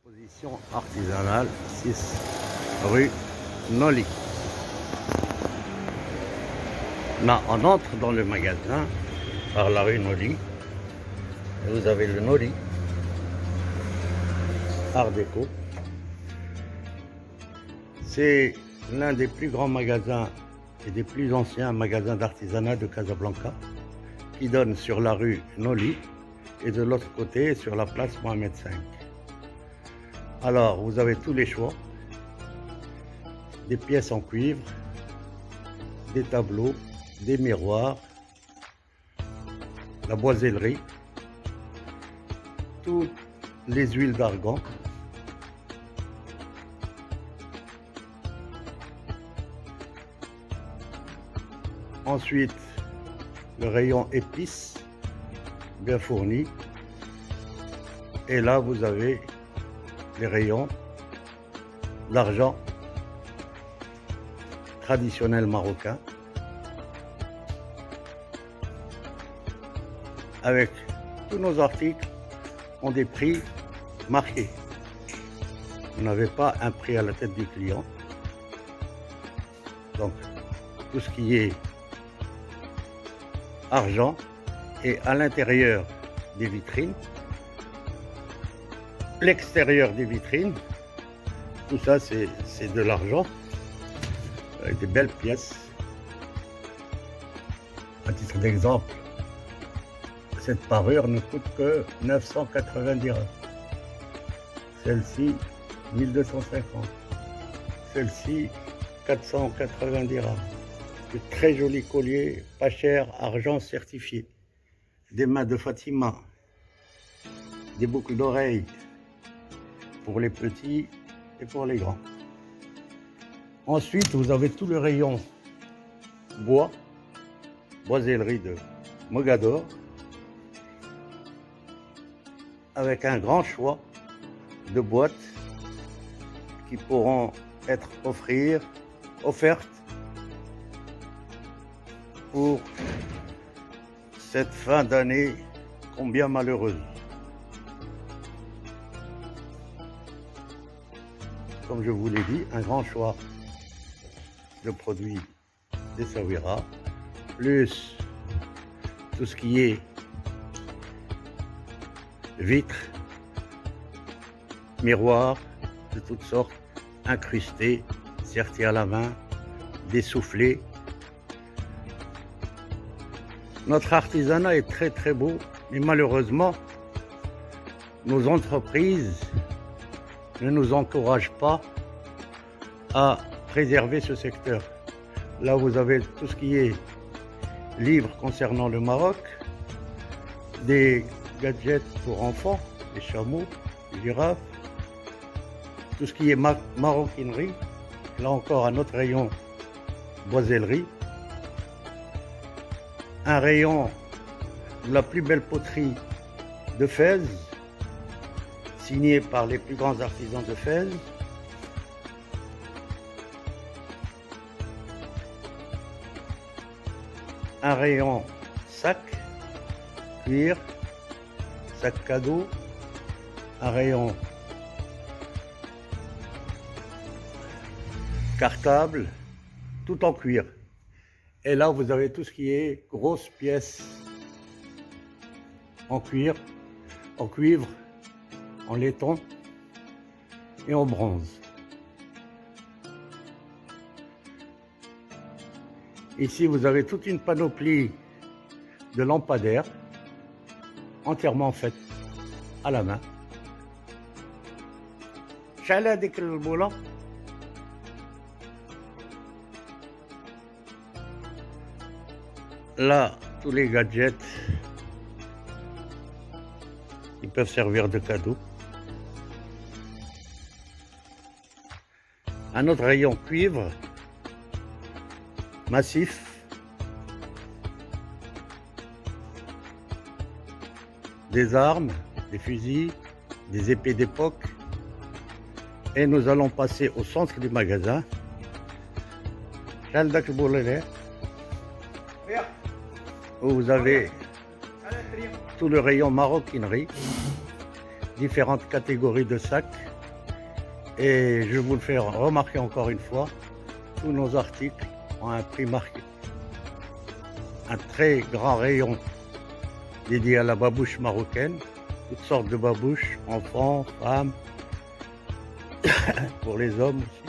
Exposition artisanale 6 rue Noli. Là, on entre dans le magasin par la rue Noli. Et vous avez le Noli Art Déco. C'est l'un des plus grands magasins et des plus anciens magasins d'artisanat de Casablanca qui donne sur la rue Noli et de l'autre côté sur la place Mohamed V. Alors, vous avez tous les choix, des pièces en cuivre, des tableaux, des miroirs, la boisellerie, toutes les huiles d'argan, ensuite le rayon épices bien fourni, et là vous avez les rayons d'argent traditionnel marocain avec tous nos articles ont des prix marqués. Vous n'avez pas un prix à la tête du client. Donc tout ce qui est argent et à l'intérieur des vitrines, l'extérieur des vitrines, tout ça c'est de l'argent avec des belles pièces. À titre d'exemple, cette parure ne coûte que 990 dirhams. Celle-ci 1250. Celle-ci 490 dirhams. De très jolis colliers, pas cher, argent certifié. Des mains de Fatima, des boucles d'oreilles pour les petits et pour les grands. Ensuite, vous avez tout le rayon bois, boisellerie de Mogador, avec un grand choix de boîtes qui pourront être offertes pour cette fin d'année combien malheureuse. Comme je vous l'ai dit, un grand choix de produits d'Essaouira, plus tout ce qui est vitres, miroirs de toutes sortes, incrustés, sertis à la main, des soufflets. Notre artisanat est très très beau, mais malheureusement, nos entreprises ne nous encouragent pas à préserver ce secteur. Là, vous avez tout ce qui est livres concernant le Maroc, des gadgets pour enfants, des chameaux, des girafes, tout ce qui est maroquinerie, là encore un autre rayon boisellerie, un rayon de la plus belle poterie de Fès, signé par les plus grands artisans de Fès, un rayon sac, cuir, sac cadeau, un rayon cartable, tout en cuir. Et là, vous avez tout ce qui est grosses pièces en cuir, en cuivre, en laiton et en bronze. Ici, vous avez toute une panoplie de lampadaires entièrement faites à la main. Chala dik al-boula. Là, tous les gadgets, ils peuvent servir de cadeau. Un autre rayon cuivre, massif, des armes, des fusils, des épées d'époque. Et nous allons passer au centre du magasin. Où vous avez tout le rayon maroquinerie différentes catégories de sacs. Et je vous le fais remarquer encore une fois, tous nos articles ont un prix marqué. Un très grand rayon dédié à la babouche marocaine, toutes sortes de babouches, enfants, femmes, pour les hommes aussi.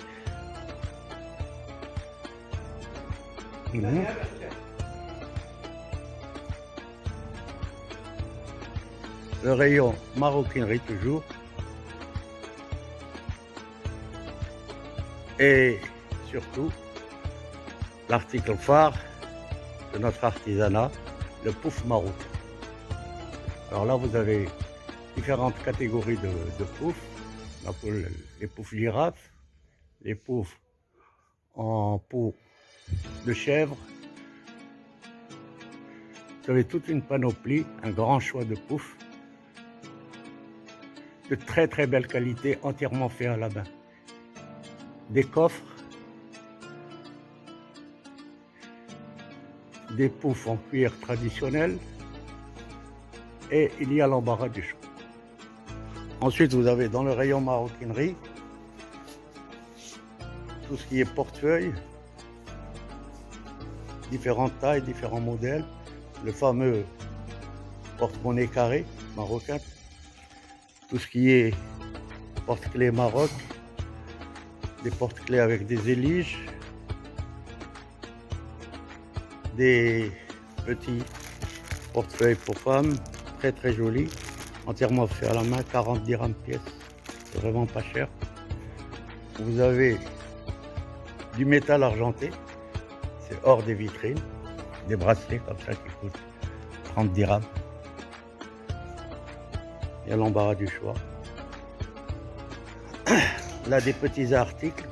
Le rayon maroquinerie toujours. Et surtout, l'article phare de notre artisanat, le pouf marocain. Alors là, vous avez différentes catégories de poufs. Les poufs girafes, les poufs en peau de chèvre. Vous avez toute une panoplie, un grand choix de poufs de très très belle qualité, entièrement fait à la main. Des coffres, des poufs en cuir traditionnel, et il y a l'embarras du choix. Ensuite, vous avez dans le rayon maroquinerie tout ce qui est portefeuille, différentes tailles, différents modèles, le fameux porte-monnaie carré marocain, tout ce qui est porte-clés Maroc, des porte-clés avec des éliges, des petits portefeuilles pour femmes, très très jolis, entièrement fait à la main, 40 dirhams pièce, c'est vraiment pas cher. Vous avez du métal argenté, c'est hors des vitrines, des bracelets comme ça qui coûtent 30 dirhams. Il y a l'embarras du choix. Là, des petits articles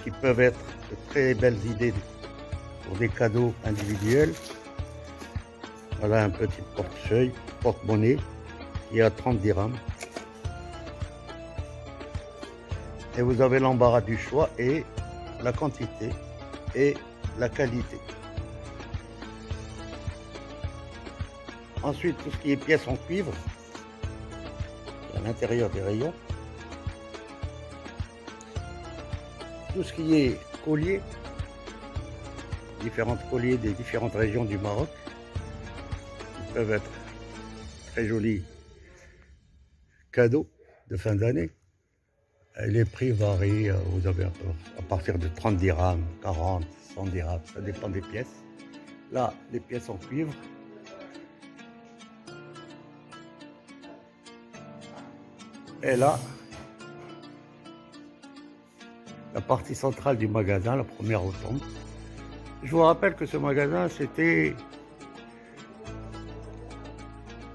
qui peuvent être de très belles idées pour des cadeaux individuels. Voilà un petit portefeuille, porte-monnaie, qui est à 30 dirhams. Et vous avez l'embarras du choix et la quantité et la qualité. Ensuite, tout ce qui est pièces en cuivre, à l'intérieur des rayons. Tout ce qui est collier, différents colliers des différentes régions du Maroc, qui peuvent être très jolis cadeaux de fin d'année. Les prix varient, vous avez à partir de 30 dirhams, 40, 100 dirhams, ça dépend des pièces. Là, les pièces en cuivre. Et là, la partie centrale du magasin, la première rotonde. Je vous rappelle que ce magasin, c'était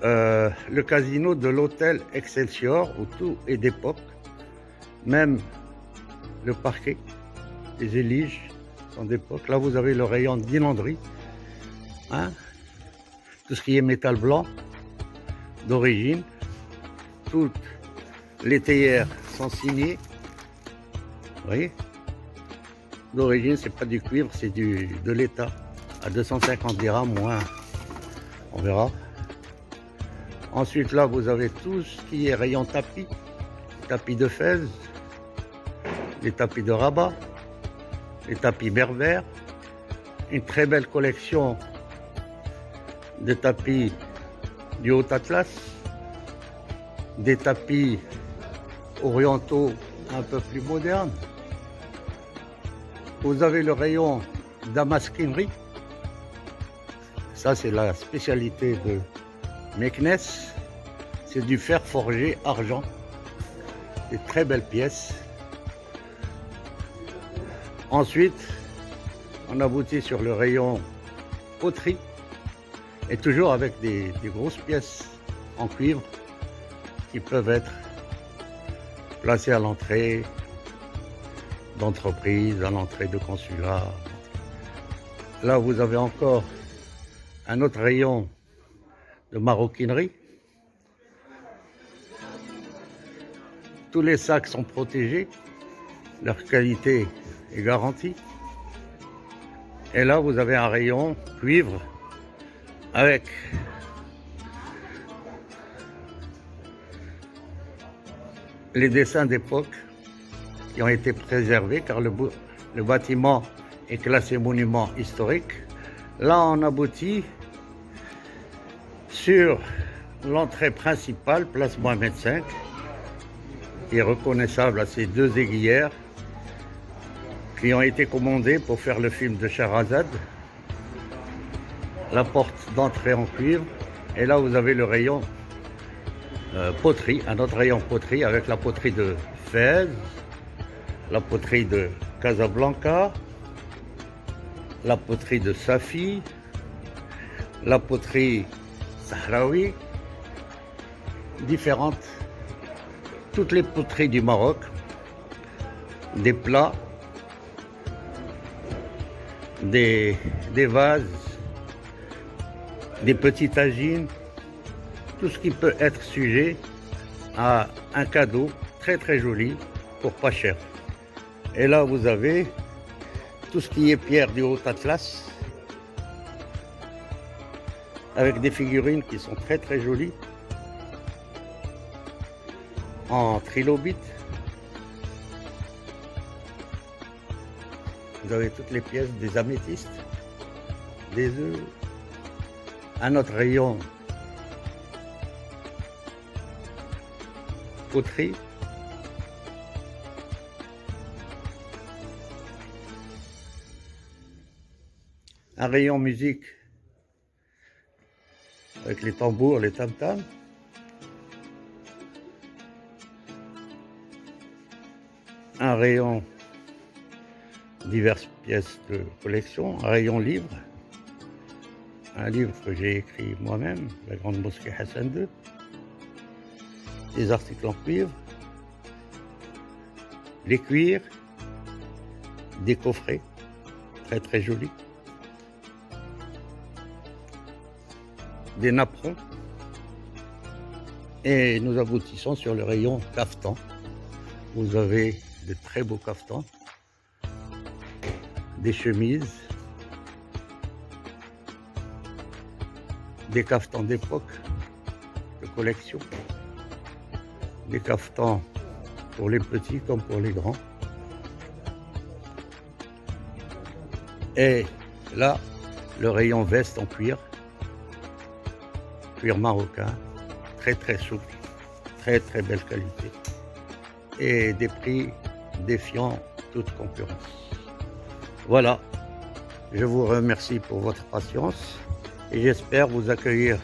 le casino de l'hôtel Excelsior, où tout est d'époque. Même le parquet, les éliges sont d'époque. Là, vous avez le rayon d'inanderie. Hein? Tout ce qui est métal blanc, d'origine. Toutes les théières sont signées. Vous voyez? D'origine, c'est pas du cuivre, c'est de l'état. À 250 dirhams, moins. On verra. Ensuite, là, vous avez tout ce qui est rayon tapis. Tapis de Fès, les tapis de Rabat, les tapis berbères. Une très belle collection de tapis du Haut Atlas. Des tapis orientaux un peu plus modernes. Vous avez le rayon damasquinerie. Ça, c'est la spécialité de Meknes. C'est du fer forgé argent. Des très belles pièces. Ensuite, on aboutit sur le rayon poterie. Et toujours avec des grosses pièces en cuivre qui peuvent être placées à l'entrée d'entreprise, à l'entrée de consulat. Là, vous avez encore un autre rayon de maroquinerie. Tous les sacs sont protégés, leur qualité est garantie. Et là, vous avez un rayon cuivre avec les dessins d'époque qui ont été préservés car le bâtiment est classé monument historique. Là, on aboutit sur l'entrée principale, place Mohamed V, qui est reconnaissable à ces deux aiguillères qui ont été commandées pour faire le film de Sherazade. La porte d'entrée en cuivre, et là vous avez le rayon poterie, un autre rayon poterie avec la poterie de Fès, la poterie de Casablanca, la poterie de Safi, la poterie Sahraoui, différentes, toutes les poteries du Maroc, des plats, des vases, des petits tagines, tout ce qui peut être sujet à un cadeau très très joli pour pas cher. Et là vous avez tout ce qui est pierre du Haut Atlas avec des figurines qui sont très très jolies en trilobite. Vous avez toutes les pièces, des améthystes, des œufs, un autre rayon poterie, un rayon musique avec les tambours, les tam-tams, un rayon diverses pièces de collection, un rayon livre, un livre que j'ai écrit moi-même, la Grande Mosquée Hassan II, des articles en cuivre, les cuirs, des coffrets très très jolis, des napperons, et nous aboutissons sur le rayon caftan. Vous avez de très beaux caftans, des chemises, des caftans d'époque, de collection, des caftans pour les petits comme pour les grands. Et là, le rayon veste en cuir marocain, très très souple, très très belle qualité, et des prix défiant toute concurrence. Voilà, je vous remercie pour votre patience et j'espère vous accueillir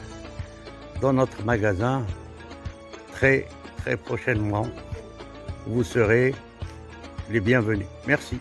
dans notre magasin très très prochainement. Vous serez les bienvenus. Merci.